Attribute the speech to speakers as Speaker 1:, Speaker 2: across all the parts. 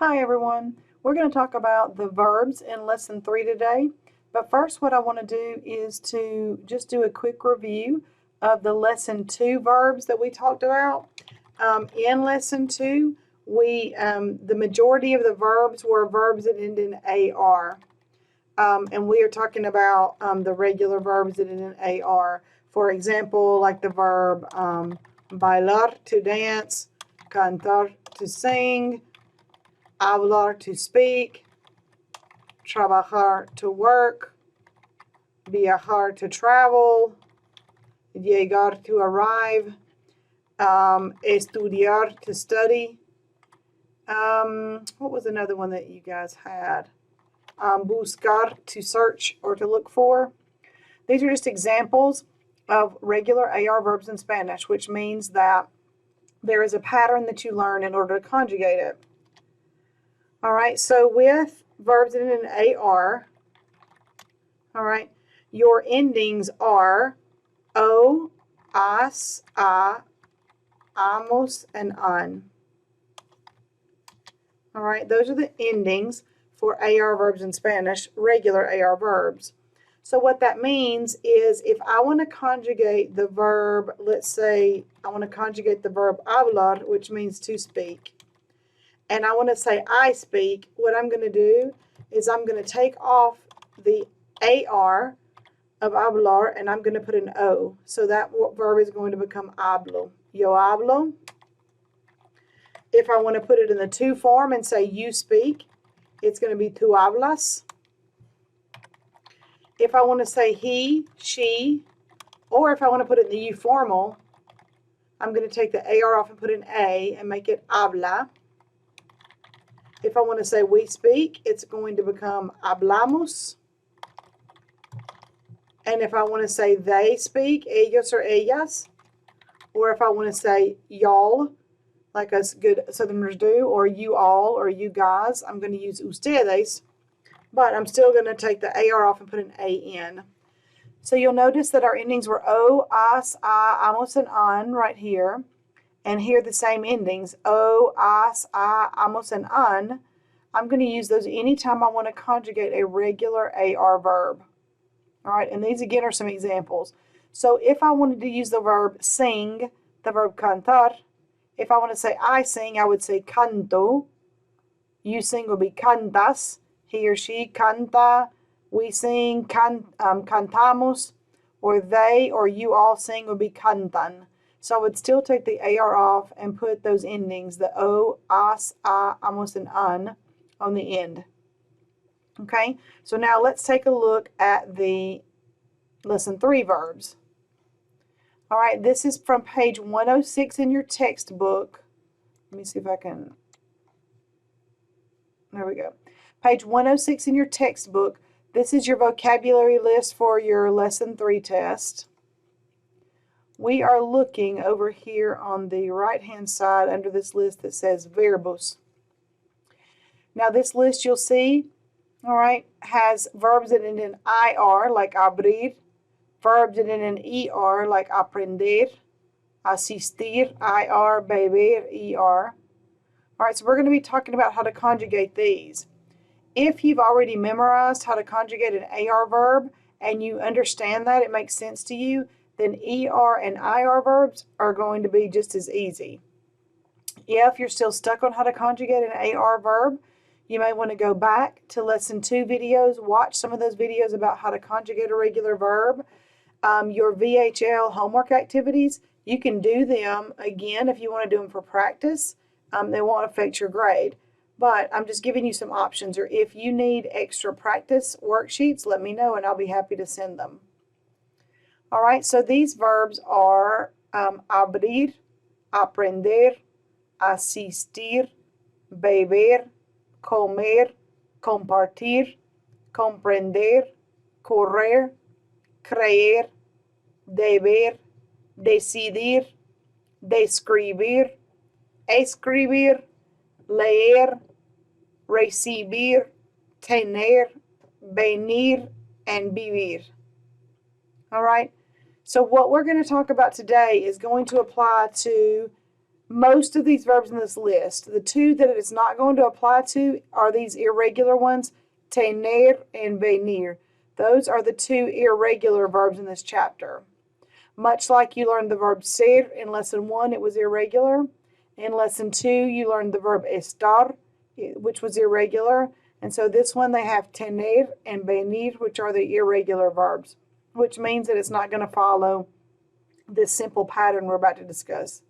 Speaker 1: Hi everyone. We're going to talk about the verbs in lesson 3 today. But first what I want to do is to just do a quick review of the lesson 2 verbs that we talked about. In lesson 2, the majority of the verbs were verbs that end in AR. And we are talking about the regular verbs that end in AR. For example, like the verb bailar, to dance, cantar, to sing, hablar, to speak, trabajar, to work, viajar, to travel, llegar, to arrive, estudiar, to study. What was another one that you guys had? Buscar, to search or to look for. These are just examples of regular AR verbs in Spanish, which means that there is a pattern that you learn in order to conjugate it. All right, so with verbs in an AR, all right, your endings are o, as, a, amos, and an. All right, those are the endings for AR verbs in Spanish, regular AR verbs. So what that means is if I want to conjugate the verb, let's say I want to conjugate the verb hablar, which means to speak, and I want to say I speak, what I'm going to do is I'm going to take off the AR of hablar and I'm going to put an O. So that verb is going to become hablo. Yo hablo. If I want to put it in the to form and say you speak, it's going to be tú hablas. If I want to say he, she, or if I want to put it in the you formal, I'm going to take the AR off and put an A and make it habla. If I want to say we speak, it's going to become hablamos. And if I want to say they speak, ellos or ellas, or if I want to say y'all, like us good Southerners do, or you all, or you guys, I'm going to use ustedes, but I'm still going to take the AR off and put an A in. So you'll notice that our endings were o, as, a, amos, and an right here. And here the same endings, o, as, a, amos, and an. I'm going to use those anytime I want to conjugate a regular AR verb. All right, and these again are some examples. So if I wanted to use the verb sing, the verb cantar, if I want to say I sing, I would say canto. You sing would be cantas. He or she canta. We sing, cantamos. Or they or you all sing would be cantan. So I would still take the AR off and put those endings, the o, as, a, amos, and an, on the end. Okay, so now let's take a look at the lesson 3 verbs. All right, this is from page 106 in your textbook. Let me see if I can, there we go. Page 106 in your textbook. This is your vocabulary list for your lesson 3 test. We are looking over here on the right-hand side under this list that says verbos. Now this list you'll see, all right, has verbs that end in IR, like abrir, verbs that end in ER, like aprender, asistir, IR, beber, ER. All right, so we're going to be talking about how to conjugate these. If you've already memorized how to conjugate an AR verb and you understand that, it makes sense to you, then ER and IR verbs are going to be just as easy. If you're still stuck on how to conjugate an AR verb, you may want to go back to lesson 2 videos, watch some of those videos about how to conjugate a regular verb. Your VHL homework activities, you can do them again if you want to do them for practice. They won't affect your grade. But I'm just giving you some options, or if you need extra practice worksheets, let me know and I'll be happy to send them. All right, so these verbs are abrir, aprender, asistir, beber, comer, compartir, comprender, correr, creer, deber, decidir, describir, escribir, leer, recibir, tener, venir, and vivir. All right, so what we're going to talk about today is going to apply to most of these verbs in this list. The two that it's not going to apply to are these irregular ones, tener and venir. Those are the two irregular verbs in this chapter. Much like you learned the verb ser in lesson 1, it was irregular. In lesson 2, you learned the verb estar, which was irregular. And so this one, they have tener and venir, which are the irregular verbs, which means that it's not going to follow this simple pattern we're about to discuss.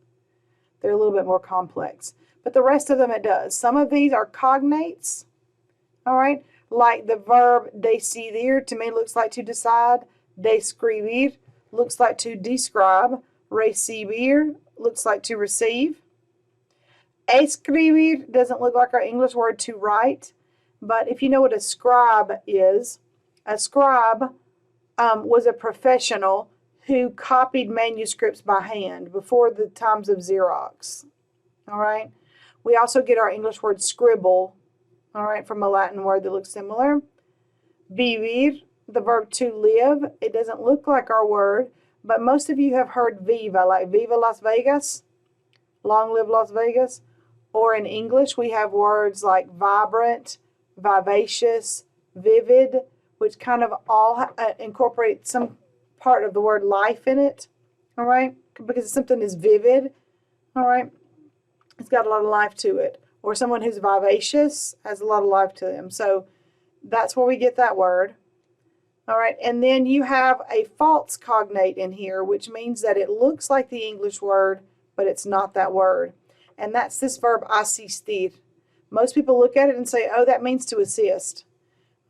Speaker 1: They're a little bit more complex. But the rest of them it does. Some of these are cognates, all right? Like the verb decidir, to me looks like to decide. Describir looks like to describe. Recibir looks like to receive. Escribir doesn't look like our English word to write. But if you know what a scribe is, a scribe was a professional who copied manuscripts by hand before the times of Xerox. All right. We also get our English word scribble, all right, from a Latin word that looks similar. Vivir, the verb to live. It doesn't look like our word, but most of you have heard viva, like viva Las Vegas, long live Las Vegas. Or in English, we have words like vibrant, vivacious, vivid, which kind of all incorporate some part of the word life in it, all right? Because something is vivid, all right? It's got a lot of life to it. Or someone who's vivacious has a lot of life to them. So that's where we get that word, all right? And then you have a false cognate in here, which means that it looks like the English word, but it's not that word. And that's this verb asistir. Most people look at it and say, oh, that means to assist.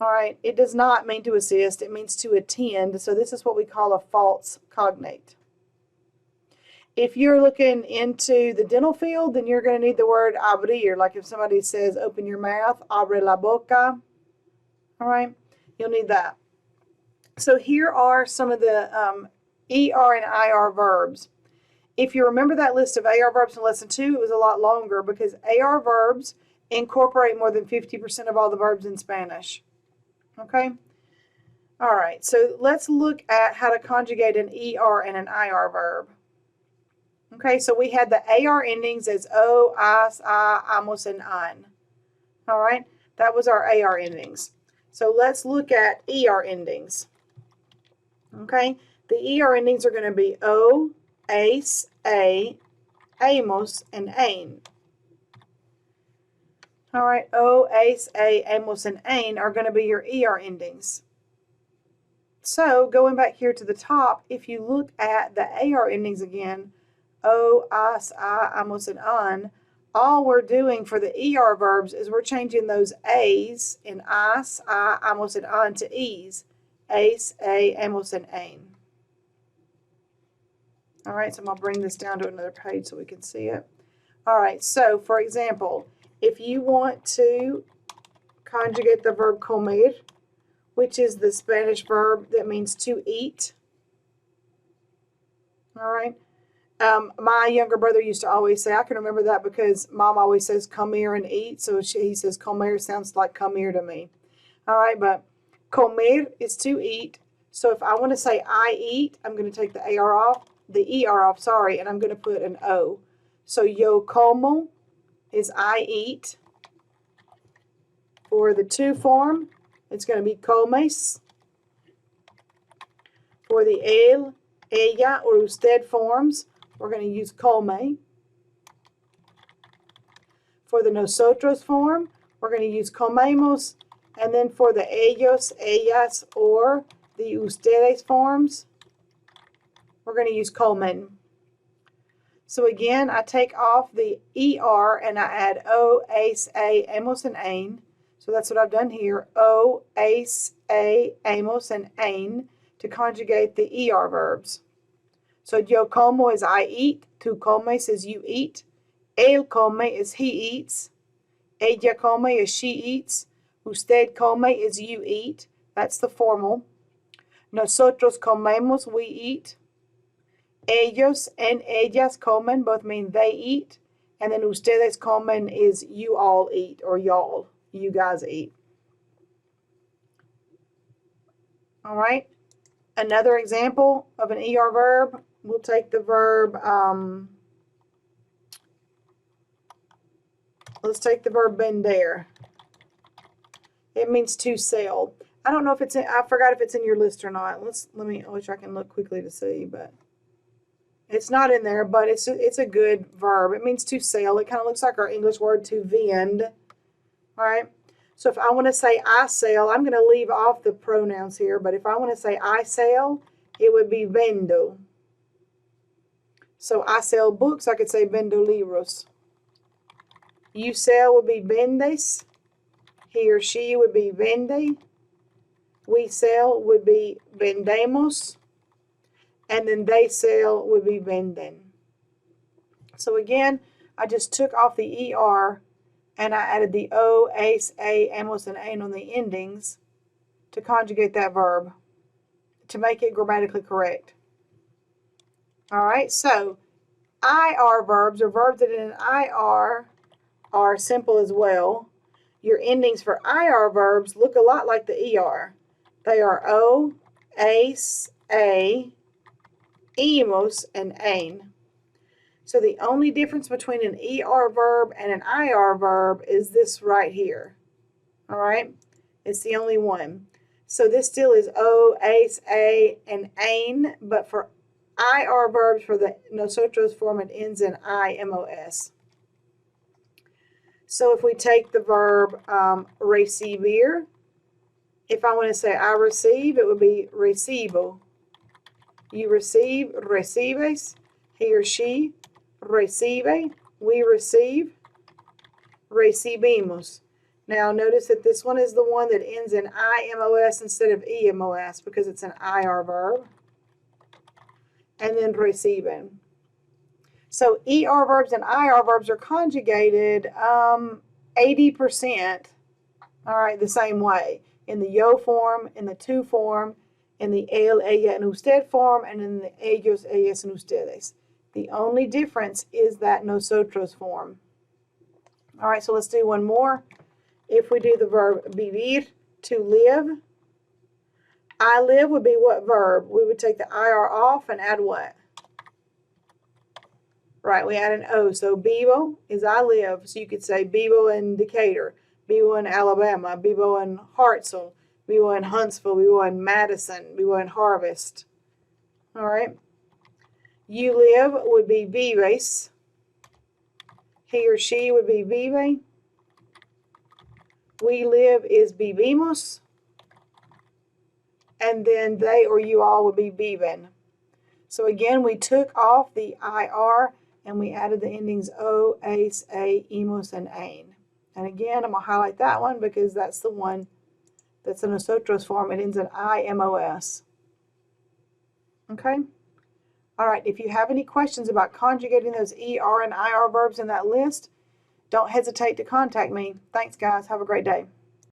Speaker 1: All right, it does not mean to assist. It means to attend. So this is what we call a false cognate. If you're looking into the dental field, then you're going to need the word abrir. Like if somebody says, open your mouth, abre la boca. All right, you'll need that. So here are some of the ER and IR verbs. If you remember that list of AR verbs in lesson 2, it was a lot longer because AR verbs incorporate more than 50% of all the verbs in Spanish. Okay? All right, so let's look at how to conjugate an ER and an IR verb. Okay, so we had the AR endings as o, as, a, amos, and an. All right, that was our AR endings. So let's look at ER endings. Okay, the ER endings are going to be o, ace, a, amos, and ain. All right, o, ace, a, amos, and ain are going to be your ER endings. So going back here to the top, if you look at the AR endings again, o, as, a, amos, and an, all we're doing for the ER verbs is we're changing those A's in as, a, amos, and an to E's. Ace, a, amos, and ain. All right, so I'm going to bring this down to another page so we can see it. All right, so for example, if you want to conjugate the verb comer, which is the Spanish verb that means to eat. All right. My younger brother used to always say, I can remember that because Mom always says come here and eat. So he says comer sounds like come here to me. All right, but comer is to eat. So if I want to say I eat, I'm going to take the AR off, the ER off, sorry, and I'm going to put an O. So yo como is I eat. For the to form, it's going to be comes. For the él, ella, or usted forms, we're going to use come. For the nosotros form, we're going to use comemos. And then for the ellos, ellas, or the ustedes forms, we're going to use comen. So again, I take off the ER and I add O, ace, a, amos, and ain. So that's what I've done here. O, ace, a, amos, and ain to conjugate the ER verbs. So yo como is I eat. Tu comes is you eat. Él come is he eats. Ella come is she eats. Usted come is you eat. That's the formal. Nosotros comemos, we eat. Ellos and ellas comen both mean they eat. And then ustedes comen is you all eat, or y'all, you guys eat. All right. Another example of an ER verb, we'll take the verb Let's take the verb vender. It means to sell. I don't know if it's in, I forgot if it's in your list or not. I wish I can look quickly to see, but it's not in there, but it's a good verb. It means to sell. It kind of looks like our English word to vend. All right. So if I want to say I sell, I'm going to leave off the pronouns here, but if I want to say I sell, it would be vendo. So I sell books, I could say vendo libros. You sell would be vendes. He or she would be vende. We sell would be vendemos. And then they sell would be venden. So again, I just took off the ER and I added the O, ace, a, amos, and ain on the endings to conjugate that verb to make it grammatically correct. All right, so IR verbs, or verbs that end in IR, are simple as well. Your endings for IR verbs look a lot like the ER. They are O, ace, a, emos, and ain. So the only difference between an ER verb and an IR verb is this right here. All right? It's the only one. So this still is O, ace, a, and ain, but for IR verbs, for the nosotros form, it ends in IMOS. So if we take the verb recibir, if I want to say I receive, it would be recibo. You receive, recibes. He or she, recibe. We receive, recibimos. Now notice that this one is the one that ends in IMOS instead of EMOS because it's an IR verb. And then reciben. So ER verbs and IR verbs are conjugated 80%, all right, the same way. In the yo form, in the tu form, in the él, ella, and usted form, and in the ellos, ellas, and ustedes. The only difference is that nosotros form. All right, so let's do one more. If we do the verb vivir, to live, I live would be what verb? We would take the IR off and add what? Right, we add an O. So vivo is I live. So you could say vivo in Decatur, vivo in Alabama, vivo in Hartselle, vivo in Huntsville, vivo in Madison, vivo in Harvest. All right. You live would be vives. He or she would be vive. We live is vivimos. And then they or you all would be viven. So again, we took off the IR and we added the endings O, ace, a, emos, and ain. And again, I'm going to highlight that one because that's the one that's in nosotros form. It ends in IMOS. Okay? All right, if you have any questions about conjugating those ER and IR verbs in that list, don't hesitate to contact me. Thanks, guys. Have a great day.